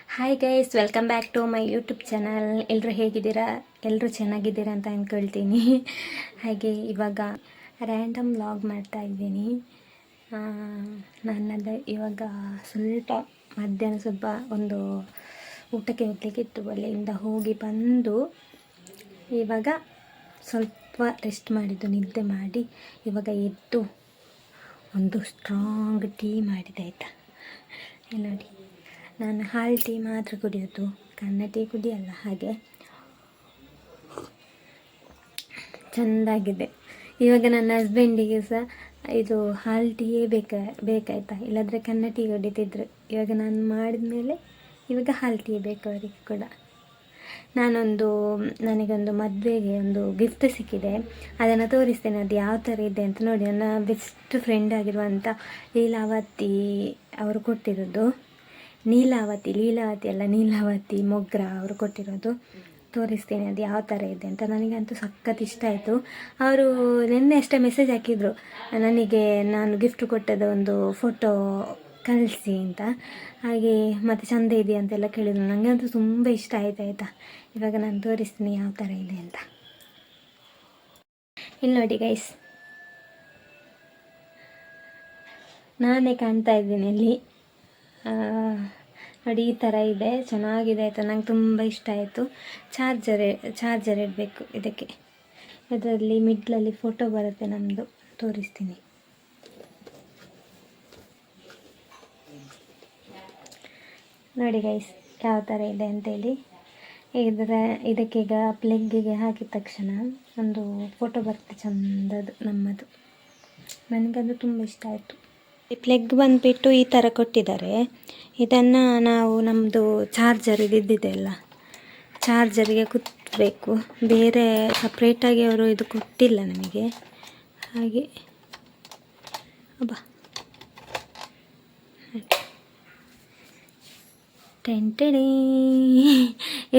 Hi guys, welcome back to my YouTube channel. ಎಲ್ಲರೂ ಹೇಗಿದ್ದೀರಾ? ಎಲ್ಲರೂ ಚೆನ್ನಾಗಿದ್ದೀರಾ ಅಂತ ಅಂದ್ಕೊಳ್ತೀನಿ. ಹಾಗೆ ಇವಾಗ ರ್ಯಾಂಡಮ್ ವ್ಲಾಗ್ ಮಾಡ್ತಾ ಇದ್ದೀನಿ. ನನ್ನದು ಇವಾಗ ಸ್ವಲ್ಪ ಮಧ್ಯಾಹ್ನ ಸ್ವಲ್ಪ ಒಂದು ಊಟಕ್ಕೆ ಹೋಗ್ಲಿಕ್ಕಿತ್ತು. ಅಲ್ಲಿಂದ ಹೋಗಿ ಬಂದು ಇವಾಗ ಸ್ವಲ್ಪ ರೆಸ್ಟ್ ಮಾಡಿದ್ದು, ನಿದ್ದೆ ಮಾಡಿ ಇವಾಗ ಎದ್ದು ಒಂದು ಸ್ಟ್ರಾಂಗ್ ಟೀ ಮಾಡಿದೆ ಆಯಿತಾ. ನೋಡಿ, ನಾನು ಹಾಲು ಟೀ ಮಾತ್ರ ಕುಡಿಯೋದು, ಕಣ್ಣ ಟೀ ಕುಡಿಯಲ್ಲ. ಹಾಗೆ ಚೆಂದಾಗಿದೆ. ಇವಾಗ ನನ್ನ ಹಸ್ಬೆಂಡಿಗೆ ಸಹ ಇದು ಹಾಲು ಟೀಯೇ ಬೇಕಾಯ್ತಾ, ಇಲ್ಲಾಂದರೆ ಕಣ್ಣ ಟೀ ಕುಡಿತಿದ್ರು. ಇವಾಗ ನಾನು ಮಾಡಿದ ಮೇಲೆ ಇವಾಗ ಹಾಲು ಟೀ ಬೇಕು ಅವರಿಗೆ ಕೂಡ. ನನಗೊಂದು ಮದುವೆಗೆ ಒಂದು ಗಿಫ್ಟ್ ಸಿಕ್ಕಿದೆ, ಅದನ್ನು ತೋರಿಸ್ತೇನೆ. ಅದು ಯಾವ ಥರ ಇದೆ ಅಂತ ನೋಡಿ. ನನ್ನ ಬೆಸ್ಟ್ ಫ್ರೆಂಡ್ ಆಗಿರುವಂಥ ಲೀಲಾವತಿ ಅವರು ಕೊಟ್ಟಿರೋದು. ಲೀಲಾವತಿ ಮೊಗ್ರ ಅವರು ಕೊಟ್ಟಿರೋದು. ತೋರಿಸ್ತೇನೆ ಅದು ಯಾವ ಥರ ಇದೆ ಅಂತ. ನನಗಂತೂ ಸಖತ್ ಇಷ್ಟ ಆಯಿತು. ಅವರು ನಿನ್ನೆ ಅಷ್ಟೇ ಮೆಸೇಜ್ ಹಾಕಿದರು ನನಗೆ, ನಾನು ಗಿಫ್ಟ್ ಕೊಟ್ಟದ ಒಂದು ಫೋಟೋ ಕಳಿಸಿ ಅಂತ. ಹಾಗೆ ಮತ್ತು ಚೆಂದ ಇದೆಯಾ ಅಂತೆಲ್ಲ ಕೇಳಿದ್ರು. ನನಗೆ ಅಂತೂ ತುಂಬ ಇಷ್ಟ ಆಯಿತಾ. ಇವಾಗ ನಾನು ತೋರಿಸ್ತೀನಿ ಯಾವ ಥರ ಇದೆ ಅಂತ. ಇಲ್ಲಿ ನೋಡಿ ಗೈಸ್, ನಾನೇ ಕಾಣ್ತಾ ಇದ್ದೀನಿ ಇಲ್ಲಿ. ನೋಡಿ, ಈ ಥರ ಇದೆ, ಚೆನ್ನಾಗಿದೆ ಆಯಿತಾ. ನಂಗೆ ತುಂಬ ಇಷ್ಟ ಆಯಿತು. ಚಾರ್ಜರ್ ಇಡಬೇಕು ಇದಕ್ಕೆ. ಅದರಲ್ಲಿ ಮಿಡ್ಲಲ್ಲಿ ಫೋಟೋ ಬರುತ್ತೆ ನಮ್ಮದು, ತೋರಿಸ್ತೀನಿ. ನೋಡಿ ಗೈಸ್, ಯಾವ ಥರ ಇದೆ ಅಂತೇಳಿ. ಇದಕ್ಕೀಗ ಪ್ಲಗ್ಗಿಗೆ ಹಾಕಿದ ತಕ್ಷಣ ಒಂದು ಫೋಟೋ ಬರುತ್ತೆ ಚೆಂದದು ನಮ್ಮದು. ನನಗದು ತುಂಬ ಇಷ್ಟ ಆಯಿತು. ಈ ಪ್ಲಗ್ ಬಂದುಬಿಟ್ಟು ಈ ಥರ ಕೊಟ್ಟಿದ್ದಾರೆ. ಇದನ್ನು ನಾವು ನಮ್ಮದು ಚಾರ್ಜರ್ ಇದ್ದಿದೆ ಅಲ್ಲ, ಚಾರ್ಜರಿಗೆ ಕುತ್ತಬೇಕು. ಬೇರೆ ಸಪ್ರೇಟಾಗಿ ಅವರು ಇದು ಕೊಟ್ಟಿಲ್ಲ ನಮಗೆ. ಹಾಗೆ ಟೆಂಟೆಡೀ,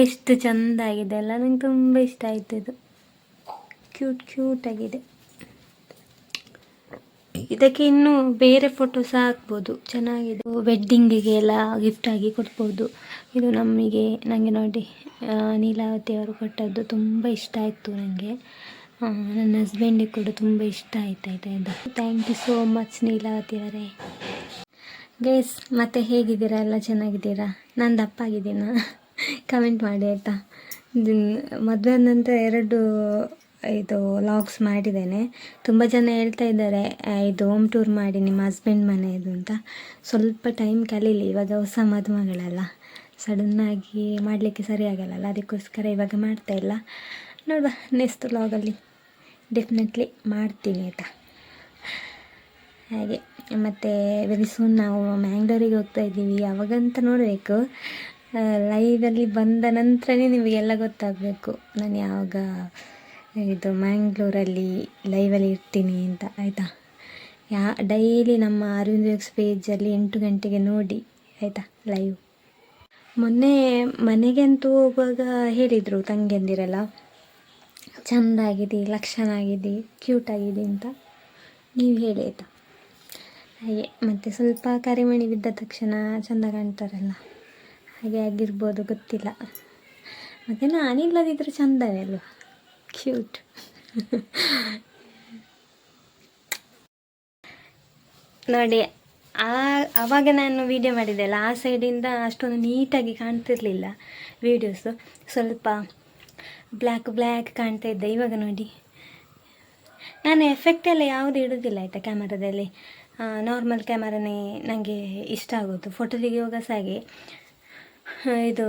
ಎಷ್ಟು ಚೆಂದಾಗಿದೆ ಅಲ್ಲ. ನನಗೆ ತುಂಬ ಇಷ್ಟ ಆಯಿತು. ಇದು ಕ್ಯೂಟಾಗಿದೆ. ಇದಕ್ಕೆ ಇನ್ನೂ ಬೇರೆ ಫೋಟೋಸ್ ಹಾಕ್ಬೋದು, ಚೆನ್ನಾಗಿದೆ. ವೆಡ್ಡಿಂಗಿಗೆ ಎಲ್ಲ ಗಿಫ್ಟಾಗಿ ಕೊಡ್ಬೋದು. ಇದು ನನಗೆ ನೋಡಿ, ಲೀಲಾವತಿ ಅವರು ಕೊಟ್ಟದ್ದು ತುಂಬ ಇಷ್ಟ ಆಯಿತು ನನಗೆ. ನನ್ನ ಹಸ್ಬೆಂಡಿಗೆ ಕೂಡ ತುಂಬ ಇಷ್ಟ ಆಯಿತಾ ಇದು. Thank you so much Leelavati ಅವರೇ. ಗೈಸ್, ಮತ್ತೆ ಹೇಗಿದ್ದೀರಾ? ಎಲ್ಲ ಚೆನ್ನಾಗಿದ್ದೀರಾ? ನಾನು ದಪ್ಪ ಆಗಿದ್ದೀನಾ? ಕಮೆಂಟ್ ಮಾಡಿ ಆಯಿತಾ. ಮದುವೆ ನಂತರ 2 ಲಾಗ್ಸ್ ಮಾಡಿದ್ದೇನೆ. ತುಂಬ ಜನ ಹೇಳ್ತಾ ಇದ್ದಾರೆ ಇದು ಹೋಮ್ ಟೂರ್ ಮಾಡಿ ನಿಮ್ಮ ಹಸ್ಬೆಂಡ್ ಮನೆಯದು ಅಂತ. ಸ್ವಲ್ಪ ಟೈಮ್ ಕಲೀಲಿ, ಇವಾಗ ಹೊಸ ಮದುಮಗಳಲ್ಲ, ಸಡನ್ನಾಗಿ ಮಾಡಲಿಕ್ಕೆ ಸರಿ ಆಗಲ್ಲ. ಅದಕ್ಕೋಸ್ಕರ ಇವಾಗ ಮಾಡ್ತಾಯಿಲ್ಲ. ನೋಡುವ, ನೆಕ್ಸ್ಟ್ ಲಾಗಲ್ಲಿ ಡೆಫಿನೆಟ್ಲಿ ಮಾಡ್ತೀನಿ ಆಯಿತಾ. ಹಾಗೆ ಮತ್ತು ವೆರಿ ಸೂನ್ ನಾವು ಮ್ಯಾಂಗ್ಳೂರಿಗೆ ಹೋಗ್ತಾ ಇದ್ದೀವಿ. ಯಾವಾಗಂತ ನೋಡಬೇಕು. ಲೈವಲ್ಲಿ ಬಂದ ನಂತರನೇ ನಿಮಗೆಲ್ಲ ಗೊತ್ತಾಗಬೇಕು ನಾನು ಯಾವಾಗ ಇದು ಮ್ಯಾಂಗ್ಳೂರಲ್ಲಿ ಲೈವಲ್ಲಿ ಇರ್ತೀನಿ ಅಂತ ಆಯಿತಾ. ಡೈಲಿ ನಮ್ಮ ಅರವಿಂದ್ ವ್ಲಾಗ್ಸ್ ಪೇಜಲ್ಲಿ 8 ಗಂಟೆಗೆ ನೋಡಿ ಆಯಿತಾ ಲೈವ್. ಮೊನ್ನೆ ಮನೆಗಂತೂ ಹೋಗುವಾಗ ಹೇಳಿದರು ತಂಗಿಯಂದಿರೆಲ್ಲ, ಚೆಂದಾಗಿದೆ, ಲಕ್ಷಣ ಆಗಿದೆ, ಕ್ಯೂಟಾಗಿದೆ ಅಂತ. ನೀವು ಹೇಳಿ ಆಯಿತಾ. ಹಾಗೆ ಮತ್ತು ಸ್ವಲ್ಪ ಕರಿಮಣಿ ಬಿದ್ದ ತಕ್ಷಣ ಚೆಂದ ಕಾಣ್ತಾರಲ್ಲ, ಹಾಗೆ ಆಗಿರ್ಬೋದು, ಗೊತ್ತಿಲ್ಲ. ಮತ್ತು ನಾನಿಲ್ಲದಿದ್ದರೆ ಚೆಂದವೇ ಅಲ್ವ, ಕ್ಯೂಟ್. ನೋಡಿ, ಆವಾಗ ನಾನು ವೀಡಿಯೋ ಮಾಡಿದ್ದೆಲ್ಲ ಆ ಸೈಡಿಂದ ಅಷ್ಟೊಂದು ನೀಟಾಗಿ ಕಾಣ್ತಿರ್ಲಿಲ್ಲ ವೀಡಿಯೋಸು. ಸ್ವಲ್ಪ ಬ್ಲ್ಯಾಕ್ ಕಾಣ್ತಾ ಇದ್ದೆ. ಇವಾಗ ನೋಡಿ, ನಾನು ಎಫೆಕ್ಟ್ ಎಲ್ಲ ಯಾವುದು ಇಡೋದಿಲ್ಲ ಆಯಿತಾ ಕ್ಯಾಮರಾದಲ್ಲಿ. ನಾರ್ಮಲ್ ಕ್ಯಾಮರಾನೇ ನನಗೆ ಇಷ್ಟ ಆಗೋದು. ಫೋಟೋ ತೆಗೆಯುವಾಗ ಸಹ ಹಾಗೆ ಇದು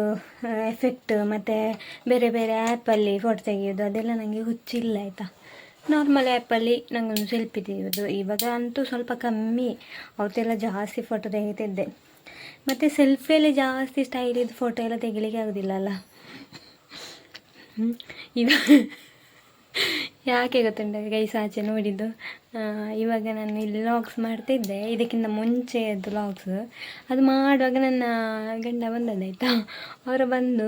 ಎಫೆಕ್ಟ್ ಮತ್ತು ಬೇರೆ ಆ್ಯಪಲ್ಲಿ ಫೋಟೋ ತೆಗೆಯೋದು ಅದೆಲ್ಲ ನನಗೆ ಹುಚ್ಚಿಲ್ಲ ಆಯಿತಾ. ನಾರ್ಮಲ್ ಆ್ಯಪಲ್ಲಿ ನನಗೊಂದು ಸೆಲ್ಫಿ ತೆಗೆಯೋದು. ಇವಾಗ ಅಂತೂ ಸ್ವಲ್ಪ ಕಮ್ಮಿ, ಅವತ್ತೆಲ್ಲ ಜಾಸ್ತಿ ಫೋಟೋ ತೆಗಿತಿದ್ದೆ. ಮತ್ತು ಸೆಲ್ಫಿಯಲ್ಲಿ ಜಾಸ್ತಿ ಸ್ಟೈಲಿದ್ದು ಫೋಟೋ ಎಲ್ಲ ತೆಗಿಲಿಕ್ಕೆ ಆಗೋದಿಲ್ಲ ಅಲ್ಲ. ಯಾಕೆ ಗೊತ್ತುಂಟ ಗೈಸ್, ಆಚೆ ನೋಡಿದ್ದು. ಇವಾಗ ನಾನು ಇಲ್ಲಿ ಲಾಗ್ಸ್ ಮಾಡ್ತಿದ್ದೆ, ಇದಕ್ಕಿಂತ ಮುಂಚೆಯದ್ದು ಲಾಗ್ಸ್. ಅದು ಮಾಡುವಾಗ ನನ್ನ ಗಂಡ ಬಂದದ್ದಾಯಿತಾ. ಅವರು ಬಂದು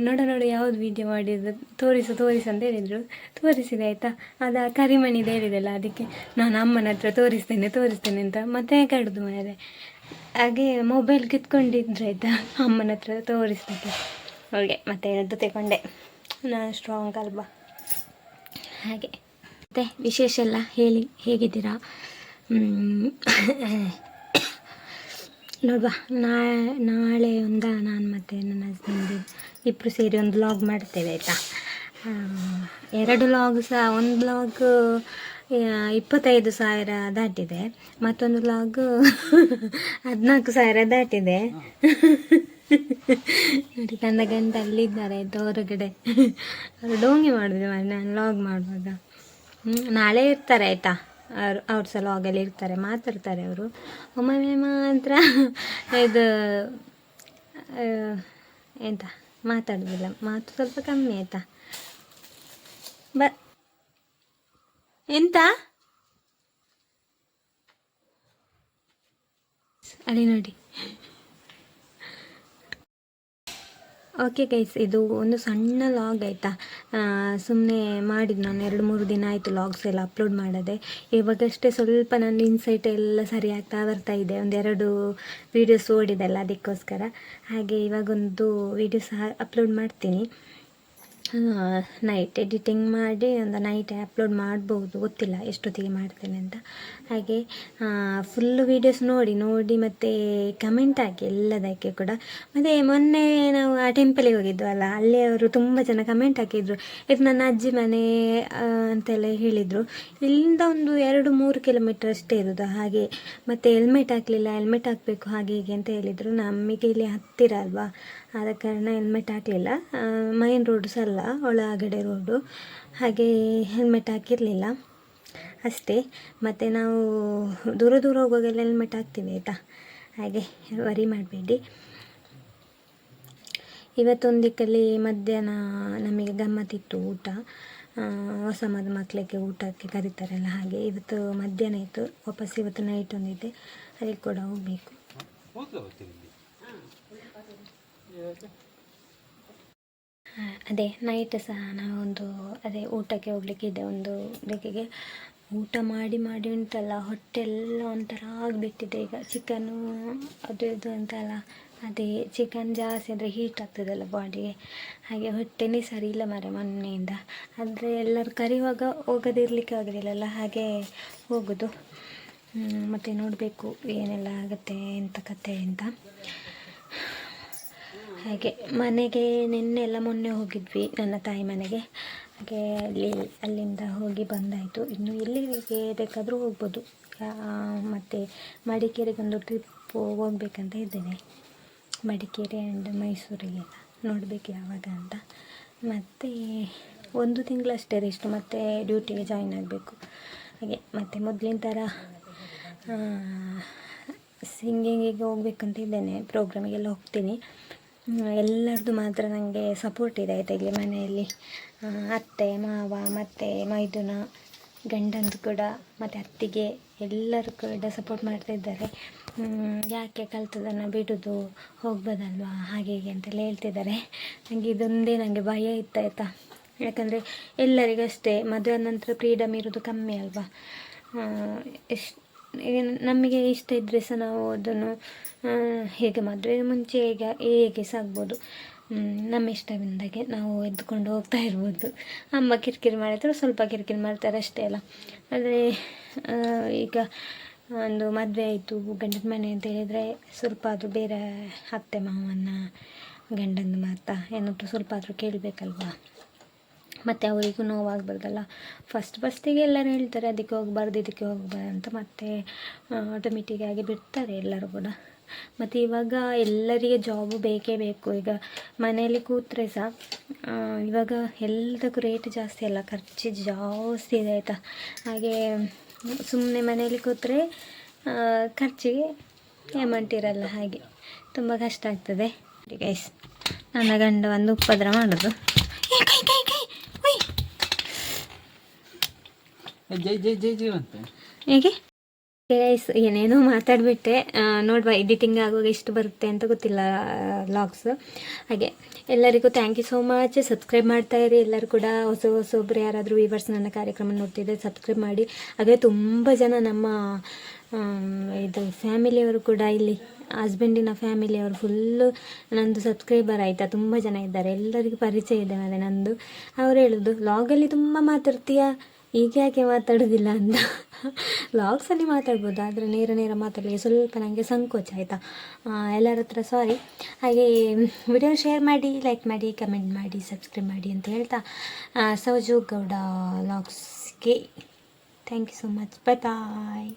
ನೋಡು ಯಾವುದು ವೀಡಿಯೋ ಮಾಡಿದ್ದು, ತೋರಿಸು ಅಂತ ಹೇಳಿದರು. ತೋರಿಸಿದೆ ಆಯಿತಾ. ಅದು ಕರಿಮಣಿದು ಹೇಳಿದೆಲ್ಲ, ಅದಕ್ಕೆ ನಾನು ಅಮ್ಮನ ಹತ್ರ ತೋರಿಸ್ತೇನೆ ಅಂತ ಮತ್ತೆ ಕಡ್ದು ಮಾರೆ. ಹಾಗೆ ಮೊಬೈಲ್ ಕಿತ್ಕೊಂಡಿದ್ರೆ ಆಯಿತಾ, ಅಮ್ಮನ ಹತ್ರ ತೋರಿಸ್ಲಿಕ್ಕೆ. ಹೋಗೆ ಮತ್ತೆ ಎದ್ದು ತಗೊಂಡೆ, ನಾನು ಸ್ಟ್ರಾಂಗ್ ಅಲ್ವಾ ಹಾಗೆ. ಮತ್ತು ವಿಶೇಷ ಎಲ್ಲ ಹೇಳಿ, ಹೇಗಿದ್ದೀರಾ? ನೋಡುವ, ನಾಳೆ ನಾನು ಮತ್ತು ನನ್ನ ಹಸ್ಬೆಂಡ್ ಇಬ್ಬರು ಸೇರಿ ಒಂದು ವ್ಲಾಗ್ ಮಾಡ್ತೇವೆ ಆಯಿತಾ. 2 ವ್ಲಾಗ್ ಸಹ, ಒಂದು ವ್ಲಾಗ್ 25,000 ದಾಟಿದೆ, ಮತ್ತೊಂದು ವ್ಲಾಗ್ 14,000 ದಾಟಿದೆ. ನೋಡಿ ನನ್ನ ಗಂಡ ಅಲ್ಲಿದ್ದಾರೆ ಆಯಿತಾ, ಹೊರಗಡೆ. ಅವರು ಡೋಂಗಿ ಮಾಡಿದ್ರು ನಾನು ವ್ಲಾಗ್ ಮಾಡುವಾಗ. ನಾಳೆ ಇರ್ತಾರೆ ಆಯಿತಾ, ಅವ್ರು ಸಹ ಲಾಗಲ್ಲಿ ಇರ್ತಾರೆ, ಮಾತಾಡ್ತಾರೆ ಅವರು. ಒಮ್ಮೊಮ್ಮೆ ಮಾತ್ರ ಇದು ಎಂತ ಮಾತಾಡೋದಿಲ್ಲ, ಮಾತು ಸ್ವಲ್ಪ ಕಮ್ಮಿ ಆಯಿತಾ. ಎಂತ ಅಲ್ಲಿ ನೋಡಿ. ಓಕೆ ಗೈಸ್, ಇದು ಒಂದು ಸಣ್ಣ ಲಾಗ್ ಆಯಿತಾ. ಸುಮ್ಮನೆ ಮಾಡಿದ್ದು ನಾನು, 2-3 ದಿನ ಆಯಿತು ಲಾಗ್ಸ್ ಎಲ್ಲ ಅಪ್ಲೋಡ್ ಮಾಡದೆ. ಇವಾಗಷ್ಟೇ ಸ್ವಲ್ಪ ನನ್ನ ಇನ್ಸೈಟ್ ಎಲ್ಲ ಸರಿ ಆಗ್ತಾ ಬರ್ತಾ ಇದೆ. 1-2 ವೀಡಿಯೋಸ್ ಓಡಿದೆಲ್ಲ, ಅದಕ್ಕೋಸ್ಕರ ಹಾಗೆ ಇವಾಗೊಂದು ವೀಡಿಯೋ ಸಹ ಅಪ್ಲೋಡ್ ಮಾಡ್ತೀನಿ. ನೈಟ್ ಎಡಿಟಿಂಗ್ ಮಾಡಿ ಒಂದು ನೈಟ್ ಅಪ್ಲೋಡ್ ಮಾಡ್ಬೋದು, ಗೊತ್ತಿಲ್ಲ ಎಷ್ಟೊತ್ತಿಗೆ ಮಾಡ್ತೇನೆ ಅಂತ. ಹಾಗೆ ಫುಲ್ಲು ವೀಡಿಯೋಸ್ ನೋಡಿ ಮತ್ತು ಕಮೆಂಟ್ ಹಾಕಿ ಎಲ್ಲದಕ್ಕೆ ಕೂಡ. ಮತ್ತು ಮೊನ್ನೆ ನಾವು ಆ ಟೆಂಪಲಿಗೆ ಹೋಗಿದ್ವಲ್ಲ, ಅಲ್ಲಿ ಅವರು ತುಂಬ ಜನ ಕಮೆಂಟ್ ಹಾಕಿದ್ರು, ಇದು ನನ್ನ ಅಜ್ಜಿ ಮನೆ ಅಂತೆಲ್ಲ ಹೇಳಿದರು. ಇಲ್ಲಿಂದ ಒಂದು 2-3 ಕಿಲೋಮೀಟರ್ ಅಷ್ಟೇ ಇರೋದು. ಹಾಗೆ ಮತ್ತು ಹೆಲ್ಮೆಟ್ ಹಾಕಲಿಲ್ಲ, ಹೆಲ್ಮೆಟ್ ಹಾಕಬೇಕು ಹಾಗೆ ಹೀಗೆ ಅಂತ ಹೇಳಿದರು. ನಮಗೆ ಇಲ್ಲಿ ಹತ್ತಿರ ಅಲ್ವಾ, ಆದ ಕಾರಣ ಹೆಲ್ಮೆಟ್ ಹಾಕಲಿಲ್ಲ. ಮೈನ್ ರೋಡು ಸಹ ಅಲ್ಲ, ಒಳಗಡೆ ರೋಡು, ಹಾಗೆ ಹೆಲ್ಮೆಟ್ ಹಾಕಿರಲಿಲ್ಲ ಅಷ್ಟೇ. ಮತ್ತು ನಾವು ದೂರ ಹೋಗುವಾಗೆಲ್ಲ ಹೆಲ್ಮೆಟ್ ಹಾಕ್ತೀವಿ ಆಯಿತಾ, ಹಾಗೆ ವರಿ ಮಾಡಬೇಡಿ. ಇವತ್ತೊಂದಿಕ್ಕಲ್ಲಿ ಮಧ್ಯಾಹ್ನ ನಮಗೆ ಗಮ್ಮತ್ತಿತ್ತು ಊಟ. ಹೊಸ ಮಕ್ಕಳಿಗೆ ಊಟಕ್ಕೆ ಕರೀತಾರಲ್ಲ, ಹಾಗೆ ಇವತ್ತು ಮಧ್ಯಾಹ್ನ ಇತ್ತು. ವಾಪಸ್ ಇವತ್ತು ನೈಟ್ ಒಂದಿದೆ, ಅದಕ್ಕೆ ಕೂಡ ಹೋಗಬೇಕು. ಅದೇ ನೈಟ್ ಸಹ ನಾವೊಂದು ಅದೇ ಊಟಕ್ಕೆ ಹೋಗ್ಲಿಕ್ಕಿದೆ, ಒಂದು ಬೆಳಗ್ಗೆಗೆ ಊಟ ಮಾಡಿ ಉಂಟಲ್ಲ, ಹೊಟ್ಟೆ ಎಲ್ಲ ಒಂಥರ ಆಗಿಬಿಟ್ಟಿದೆ ಈಗ. ಚಿಕನ್ನು ಅದು ಇದು ಅಂತಲ್ಲ, ಅದೇ ಚಿಕನ್ ಜಾಸ್ತಿ ಅಂದರೆ ಹೀಟ್ ಆಗ್ತದಲ್ಲ ಬಾಡಿಗೆ, ಹಾಗೆ ಹೊಟ್ಟೆನೇ ಸರಿ ಇಲ್ಲ ಮೊನ್ನೆಯಿಂದ. ಆದರೆ ಎಲ್ಲರೂ ಕರೆಯುವಾಗ ಹೋಗೋದಿರ್ಲಿಕ್ಕೆ ಆಗೋದಿಲ್ಲಲ್ಲ, ಹಾಗೆ ಹೋಗೋದು. ಮತ್ತು ನೋಡಬೇಕು ಏನೆಲ್ಲ ಆಗುತ್ತೆ ಎಂತ ಕತೆ ಅಂತ. ಹಾಗೆ ಮನೆಗೆ ಮೊನ್ನೆ ಹೋಗಿದ್ವಿ ನನ್ನ ತಾಯಿ ಮನೆಗೆ. ಹಾಗೆ ಅಲ್ಲಿಂದ ಹೋಗಿ ಬಂದಾಯಿತು. ಇನ್ನು ಎಲ್ಲಿಗೆ ಬೇಕಾದರೂ ಹೋಗ್ಬೋದು. ಮತ್ತು ಮಡಿಕೇರಿಗೊಂದು ಟ್ರಿಪ್ ಹೋಗ್ಬೇಕಂತ ಇದ್ದೇನೆ, ಮಡಿಕೇರಿ ಆ್ಯಂಡ್ ಮೈಸೂರಿಗೆಲ್ಲ ನೋಡಬೇಕು ಯಾವಾಗ ಅಂತ. ಮತ್ತು 1 ತಿಂಗಳಷ್ಟೇ ರೆಸ್ಟ್, ಮತ್ತು ಡ್ಯೂಟಿಗೆ ಜಾಯಿನ್ ಆಗಬೇಕು ಹಾಗೆ. ಮತ್ತು ಮೊದಲಿನ ಥರ ಸಿಂಗಿಂಗಿಗೆ ಹೋಗ್ಬೇಕಂತ ಇದ್ದೇನೆ, ಪ್ರೋಗ್ರಾಮಿಗೆಲ್ಲ ಹೋಗ್ತೀನಿ. ಎಲ್ಲರದ್ದು ಮಾತ್ರ ನನಗೆ ಸಪೋರ್ಟ್ ಇದೆ ಆಯಿತಾ. ಇಲ್ಲಿ ಮನೆಯಲ್ಲಿ ಅತ್ತೆ ಮಾವ ಮತ್ತು ಮೈದುನ ಗಂಡಂದು ಕೂಡ ಮತ್ತು ಅತ್ತಿಗೆ ಎಲ್ಲರೂ ಕೂಡ ಸಪೋರ್ಟ್ ಮಾಡ್ತಾಯಿದ್ದಾರೆ. ಯಾಕೆ ಕಲ್ತದನ್ನು ಬಿಡೋದು, ಹೋಗ್ಬೋದಲ್ವಾ ಹಾಗೆ ಹೀಗೆ ಅಂತೆಲ್ಲ ಹೇಳ್ತಿದ್ದಾರೆ. ನನಗೆ ಇದೊಂದೇ ನನಗೆ ಭಯ ಇತ್ತು ಆಯಿತಾ. ಯಾಕಂದರೆ ಎಲ್ಲರಿಗಷ್ಟೇ ಮದುವೆ ನಂತರ ಫ್ರೀಡಮ್ ಇರೋದು ಕಮ್ಮಿ ಅಲ್ವಾ. ನಮಗೆ ಇಷ್ಟ ಇದ್ದರೆ ಸಹ ನಾವು ಅದನ್ನು ಹೇಗೆ ಮದುವೆ ಮುಂಚೆ ಹೇಗೆ ಸಹ ಆಗ್ಬೋದು, ನಮ್ಮ ಇಷ್ಟ ಬಂದಾಗೆ ನಾವು ಎದ್ದುಕೊಂಡು ಹೋಗ್ತಾ ಇರ್ಬೋದು. ಅಮ್ಮ ಕಿರಿಕಿರಿ ಮಾಡಿದ್ರು ಸ್ವಲ್ಪ ಕಿರಿಕಿರಿ ಮಾಡ್ತಾರೆ ಅಷ್ಟೇ ಅಲ್ಲ. ಆದರೆ ಈಗ ಒಂದು ಮದುವೆ ಆಯಿತು ಗಂಡನ ಮನೆ ಅಂತ ಹೇಳಿದರೆ ಸ್ವಲ್ಪ ಆದರೂ ಬೇರೆ ಅತ್ತೆ ಮಾವನ ಗಂಡನ ಮಾತಾ ಏನಾದರೂ ಸ್ವಲ್ಪ ಆದರೂ ಕೇಳಬೇಕಲ್ವಾ. ಮತ್ತು ಅವರಿಗೂ ನೋವಾಗಬಾರ್ದಲ್ಲ. ಫಸ್ಟಿಗೆ ಎಲ್ಲರೂ ಹೇಳ್ತಾರೆ ಅದಕ್ಕೆ ಹೋಗಬಾರ್ದು ಇದಕ್ಕೆ ಹೋಗಬಾರ್ದು ಅಂತ, ಮತ್ತು ಆಟೋಮೆಟಿಕ್ಕಾಗಿ ಬಿಡ್ತಾರೆ ಎಲ್ಲರೂ ಕೂಡ. ಮತ್ತು ಇವಾಗ ಎಲ್ಲರಿಗೆ ಜಾಬು ಬೇಕೇ ಬೇಕು. ಈಗ ಮನೆಯಲ್ಲಿ ಕೂತ್ರೆ ಸಹ ಇವಾಗ ಎಲ್ಲದಕ್ಕೂ ರೇಟ್ ಜಾಸ್ತಿ ಅಲ್ಲ, ಖರ್ಚು ಜಾಸ್ತಿ ಇದೆ ಆಯಿತಾ. ಹಾಗೆ ಸುಮ್ಮನೆ ಮನೆಯಲ್ಲಿ ಕೂತ್ರೆ ಖರ್ಚಿಗೆ ಅಮೌಂಟ್ ಇರಲ್ಲ, ಹಾಗೆ ತುಂಬ ಕಷ್ಟ ಆಗ್ತದೆ. ಗೈಸ್, ನನ್ನ ಗಂಡ ಒಂದು ಉಪದ್ರ ಮಾಡೋದು. ಹೇಗೆ ಗೈಸ್, ಏನೇನೋ ಮಾತಾಡಿಬಿಟ್ಟೆ. ನೋಡುವ ಎಡಿಟಿಂಗ್ ಆಗುವಾಗ ಎಷ್ಟು ಬರುತ್ತೆ ಅಂತ ಗೊತ್ತಿಲ್ಲ ವ್ಲಾಗ್ಸ್. ಹಾಗೆ ಎಲ್ಲರಿಗೂ thank you so much. Subscribe ಮಾಡ್ತಾಯಿರಿ ಎಲ್ಲರೂ ಕೂಡ. ಹೊಸೊಬ್ಬರು ಯಾರಾದರೂ ವ್ಯೂವರ್ಸ್ ನನ್ನ ಕಾರ್ಯಕ್ರಮ ನೋಡ್ತಿದ್ದರೆ ಸಬ್ಸ್ಕ್ರೈಬ್ ಮಾಡಿ. ಹಾಗೆ ತುಂಬ ಜನ ನಮ್ಮ ಇದು ಫ್ಯಾಮಿಲಿಯವರು ಕೂಡ ಇಲ್ಲಿ ಹಸ್ಬೆಂಡಿನ ಫ್ಯಾಮಿಲಿಯವರು ಫುಲ್ಲು ನಂದು ಸಬ್ಸ್ಕ್ರೈಬರ್ ಆಯಿತಾ, ತುಂಬ ಜನ ಇದ್ದಾರೆ, ಎಲ್ಲರಿಗೂ ಪರಿಚಯ ಇದೆ ಮತ್ತು ನಂದು. ಅವ್ರು ಹೇಳೋದು ವ್ಲಾಗಲ್ಲಿ ತುಂಬ ಮಾತಾಡ್ತೀಯಾ, ಈಗ ಯಾಕೆ ಮಾತಾಡೋದಿಲ್ಲ ಅಂತ. ವ್ಲಾಗ್ಸಲ್ಲಿ ಮಾತಾಡ್ಬೋದು, ಆದರೆ ನೇರ ಮಾತಾಡಲಿಕ್ಕೆ ಸ್ವಲ್ಪ ನನಗೆ ಸಂಕೋಚ ಆಯಿತಾ. ಎಲ್ಲರ ಹತ್ರ ಸಾರಿ. ಹಾಗೆ ವಿಡಿಯೋ ಶೇರ್ ಮಾಡಿ, ಲೈಕ್ ಮಾಡಿ, ಕಮೆಂಟ್ ಮಾಡಿ, ಸಬ್ಸ್ಕ್ರೈಬ್ ಮಾಡಿ ಅಂತ ಹೇಳ್ತಾ ಸೌಜು ಗೌಡ ವ್ಲಾಗ್ಸ್ಗೆ thank you so much. Bye bye.